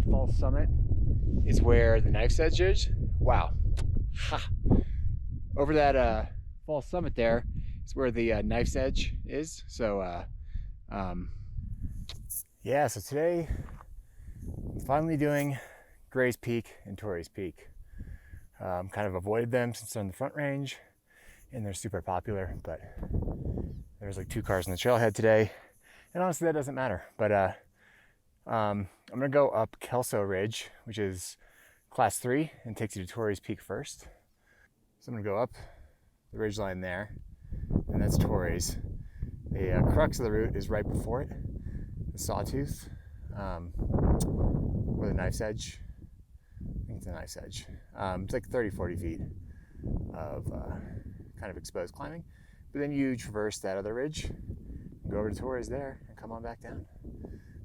false summit is where the Knife's Edge is. Wow. Ha. Over that false summit there is where the Knife's Edge is. So yeah, so today I'm finally doing Gray's Peak and Torreys Peak. Kind of avoided them since they're in the Front Range and they're super popular, but there's like 2 cars on the trailhead today, and honestly that doesn't matter. But I'm gonna go up Kelso Ridge, which is class 3 and takes you to Torreys Peak first. So I'm gonna go up the ridge line there, and that's Torreys. The crux of the route is right before it, the Sawtooth, or the Knife's Edge. I think it's the Knife's Edge. It's like 30-40 feet of kind of exposed climbing, but then you traverse that other ridge, go over to Torreys there, and come on back down.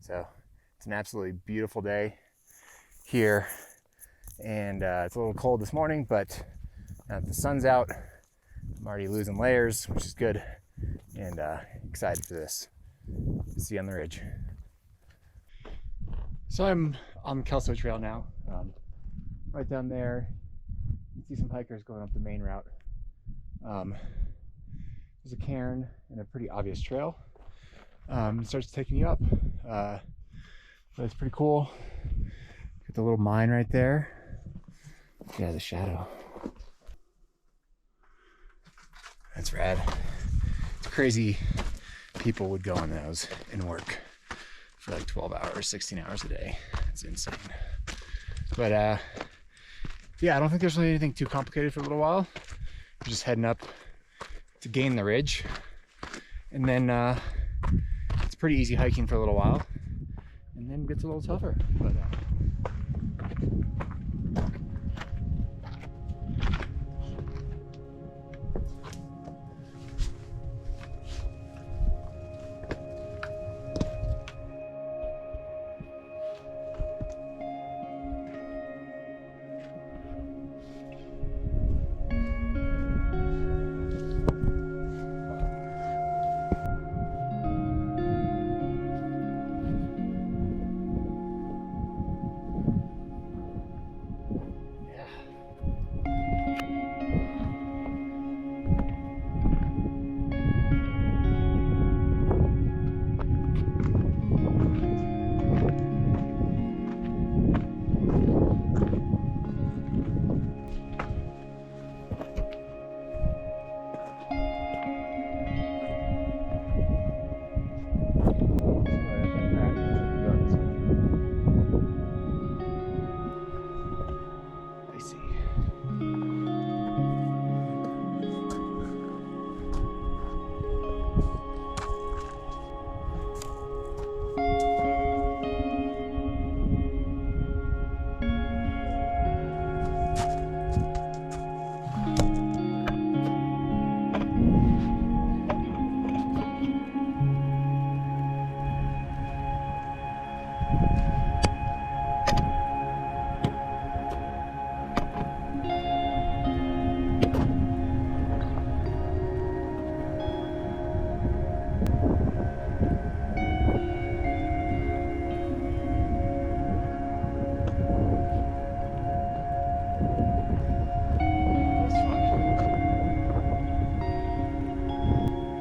So it's an absolutely beautiful day here, and it's a little cold this morning, but now that the sun's out, I'm already losing layers, which is good, and excited for this. See you on the ridge. So I'm on the Kelso Trail now. Right down there, you can see some hikers going up the main route. There's a cairn and a pretty obvious trail. It starts taking you up, but it's pretty cool. Got the little mine right there. Yeah, the shadow. That's rad. It's crazy. People would go on those and work for like 12 hours, 16 hours a day. It's insane. But yeah, I don't think there's really anything too complicated for a little while. We're just heading up to gain the ridge, and then it's pretty easy hiking for a little while, and then it gets a little tougher. But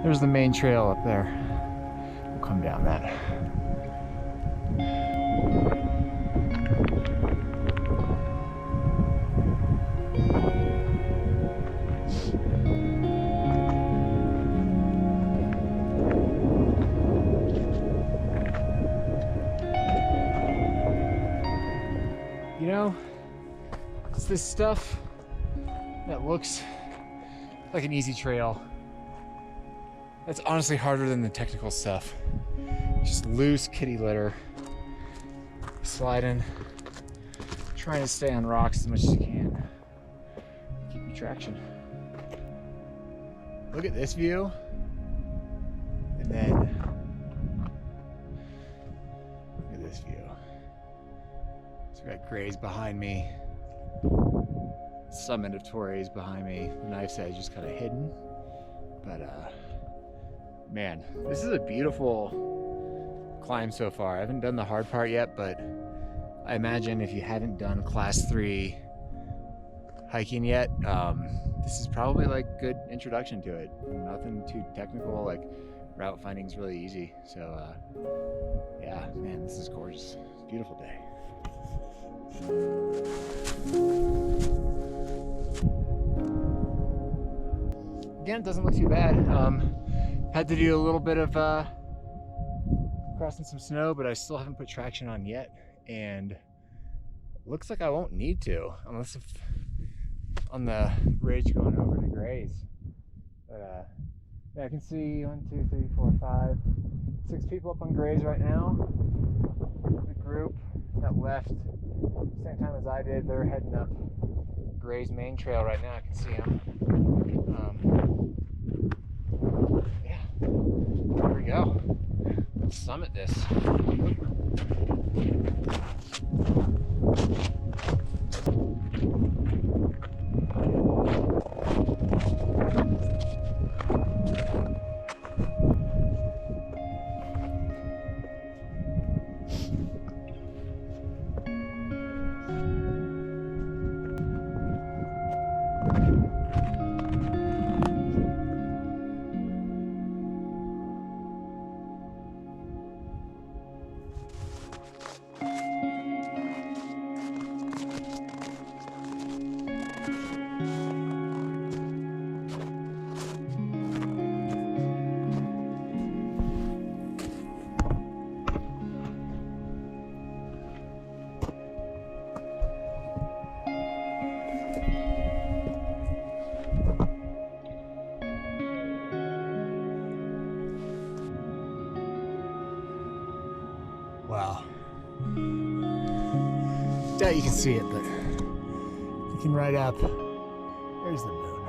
there's the main trail up there. We'll come down that. You know, it's this stuff that looks like an easy trail. That's honestly harder than the technical stuff. Just loose kitty litter, sliding, trying to stay on rocks as much as you can. Keep your traction. Look at this view, and then look at this view. So we got Gray's behind me, summit of Torreys behind me. The Knife's Edge is kind of hidden, but man, this is a beautiful climb so far. I haven't done the hard part yet, but I imagine if you haven't done class 3 hiking yet, this is probably like good introduction to it. Nothing too technical, like route finding is really easy. So yeah, man, this is gorgeous. It's a beautiful day. Again, it doesn't look too bad. Had to do a little bit of crossing some snow, but I still haven't put traction on yet, and looks like I won't need to, unless if on the ridge going over to Grays. But yeah, I can see 1, 2, 3, 4, 5, 6 people up on Grays right now. The group that left same time as I did, they're heading up Grays main trail right now. I can see them. Yeah, here we go. Let's summit this. Wow. Doubt you can see it, but looking right up, there's the moon.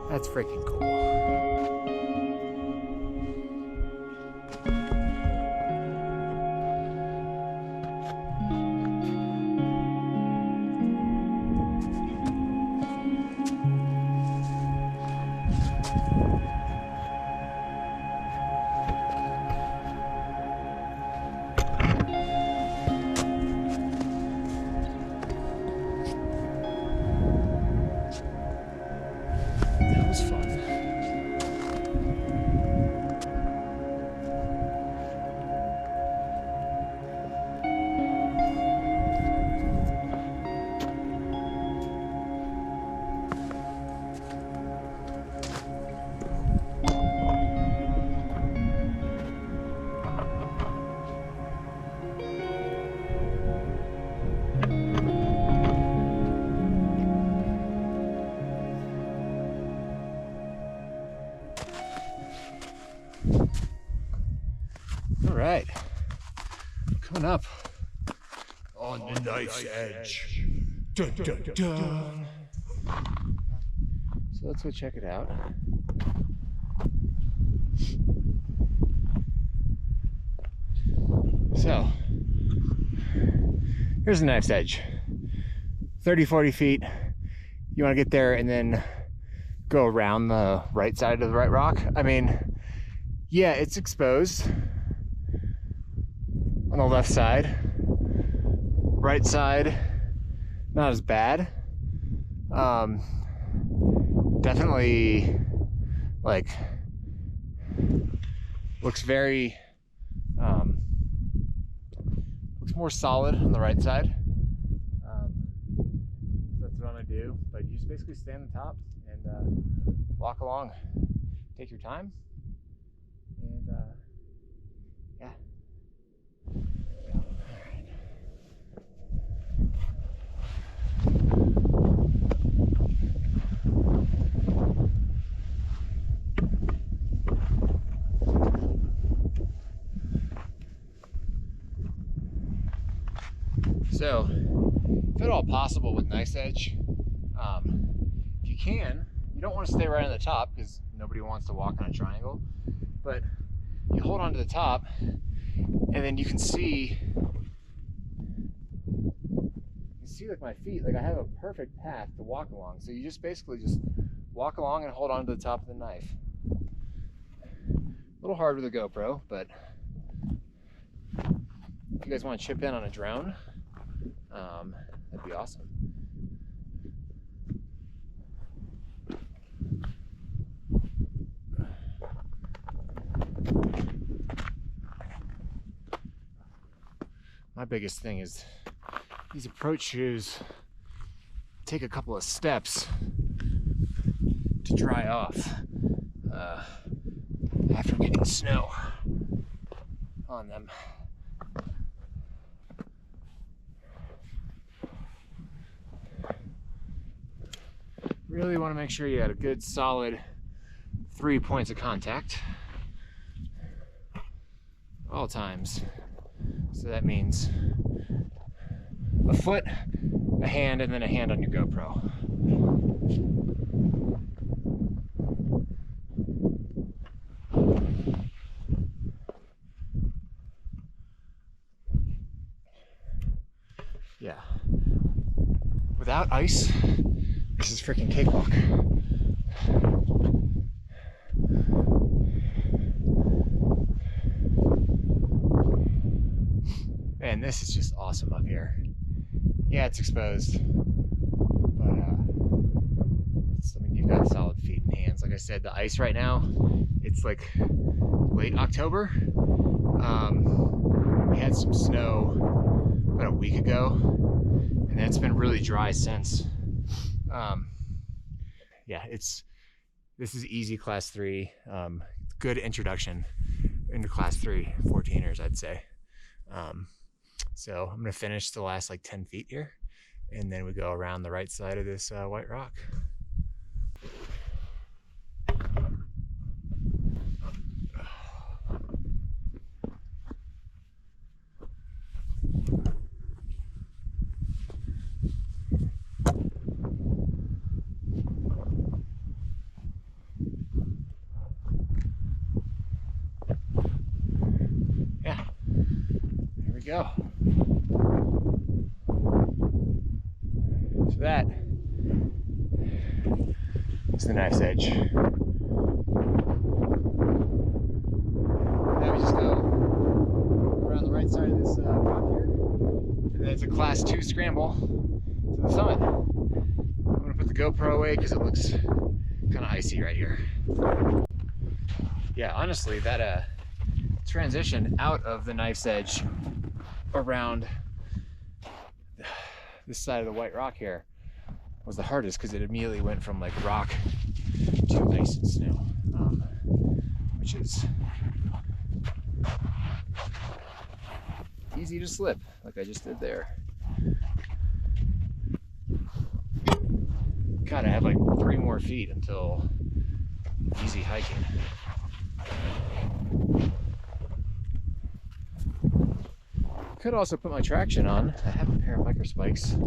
That's freaking cool. That was fun. All right, coming up on the knife's edge. Dun, dun, dun. So let's go check it out. So here's the knife's edge. 30-40 feet. You want to get there and then go around the right side of the right rock. I mean, yeah, it's exposed on the left side. Right side, not as bad. Definitely, like, looks very, looks more solid on the right side. So that's what I'm gonna do. But you just basically stay on the top and walk along. Take your time, and yeah. So, if at all possible with Nice Edge, if you can, you don't want to stay right on the top because nobody wants to walk on a triangle, but you hold on to the top and then you can see like my feet, like I have a perfect path to walk along. So you just basically just walk along and hold on to the top of the knife. A little hard with a GoPro, but if you guys want to chip in on a drone, that'd be awesome. My biggest thing is these approach shoes take a couple of steps to dry off after getting snow on them. Really want to make sure you had a good solid 3 points of contact all times. So that means a foot, a hand, and then a hand on your GoPro. Yeah. Without ice, this is freaking cakewalk. Man, this is just awesome up here. Yeah, it's exposed, but I mean, you've got solid feet and hands. Like I said, the ice right now, it's like late October. We had some snow about a week ago, and then it's been really dry since. Yeah, this is easy class 3. Good introduction into class 3 14ers, I'd say. So I'm gonna finish the last like 10 feet here, and then we go around the right side of this white rock. Yeah, here we go. So that is the knife's edge. Now we just go around the right side of this rock here, and then it's a class 2 scramble to the summit. I'm gonna put the GoPro away because it looks kind of icy right here. Yeah, honestly, that transition out of the knife's edge around this side of the white rock here was the hardest, because it immediately went from like rock to ice and snow, which is easy to slip like I just did there. God, I have like 3 more feet until easy hiking. Could also put my traction on. I have a pair of micro spikes,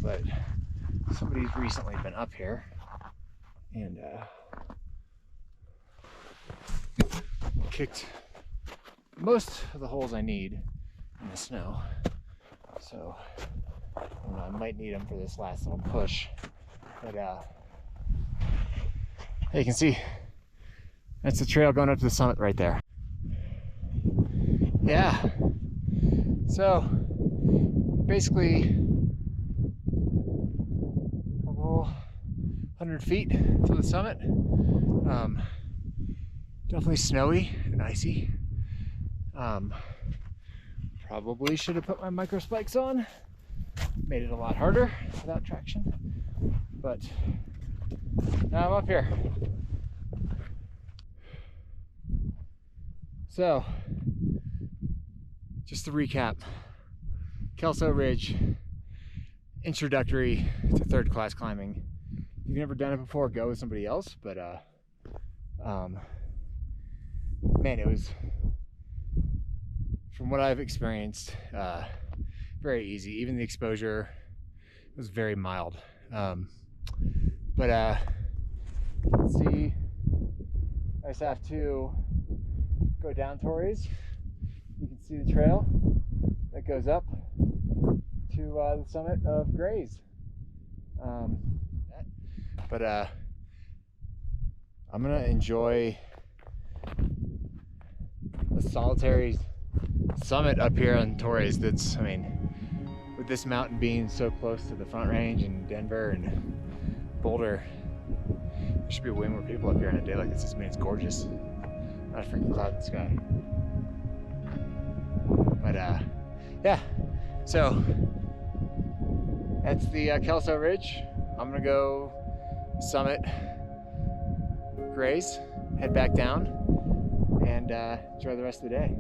but somebody's recently been up here and kicked most of the holes I need in the snow. So I don't know, I might need them for this last little push. But you can see that's the trail going up to the summit right there. Yeah, so basically a couple 100 feet to the summit. Definitely snowy and icy. Probably should have put my micro spikes on. Made it a lot harder without traction, but now I'm up here. So, just to recap, Kelso Ridge, introductory to 3rd class climbing. If you've never done it before, go with somebody else, but man, it was, from what I've experienced, very easy. Even the exposure was very mild. But let's see, I just have to go down Torreys. You can see the trail that goes up to the summit of Grays. But I'm gonna enjoy a solitary summit up here on Torreys that's, I mean, with this mountain being so close to the Front Range and Denver and Boulder, there should be way more people up here on a day like this. I mean, it's gorgeous. Not a freaking cloud in the sky. But yeah, so that's the Kelso Ridge. I'm gonna go summit, graze, head back down, and enjoy the rest of the day.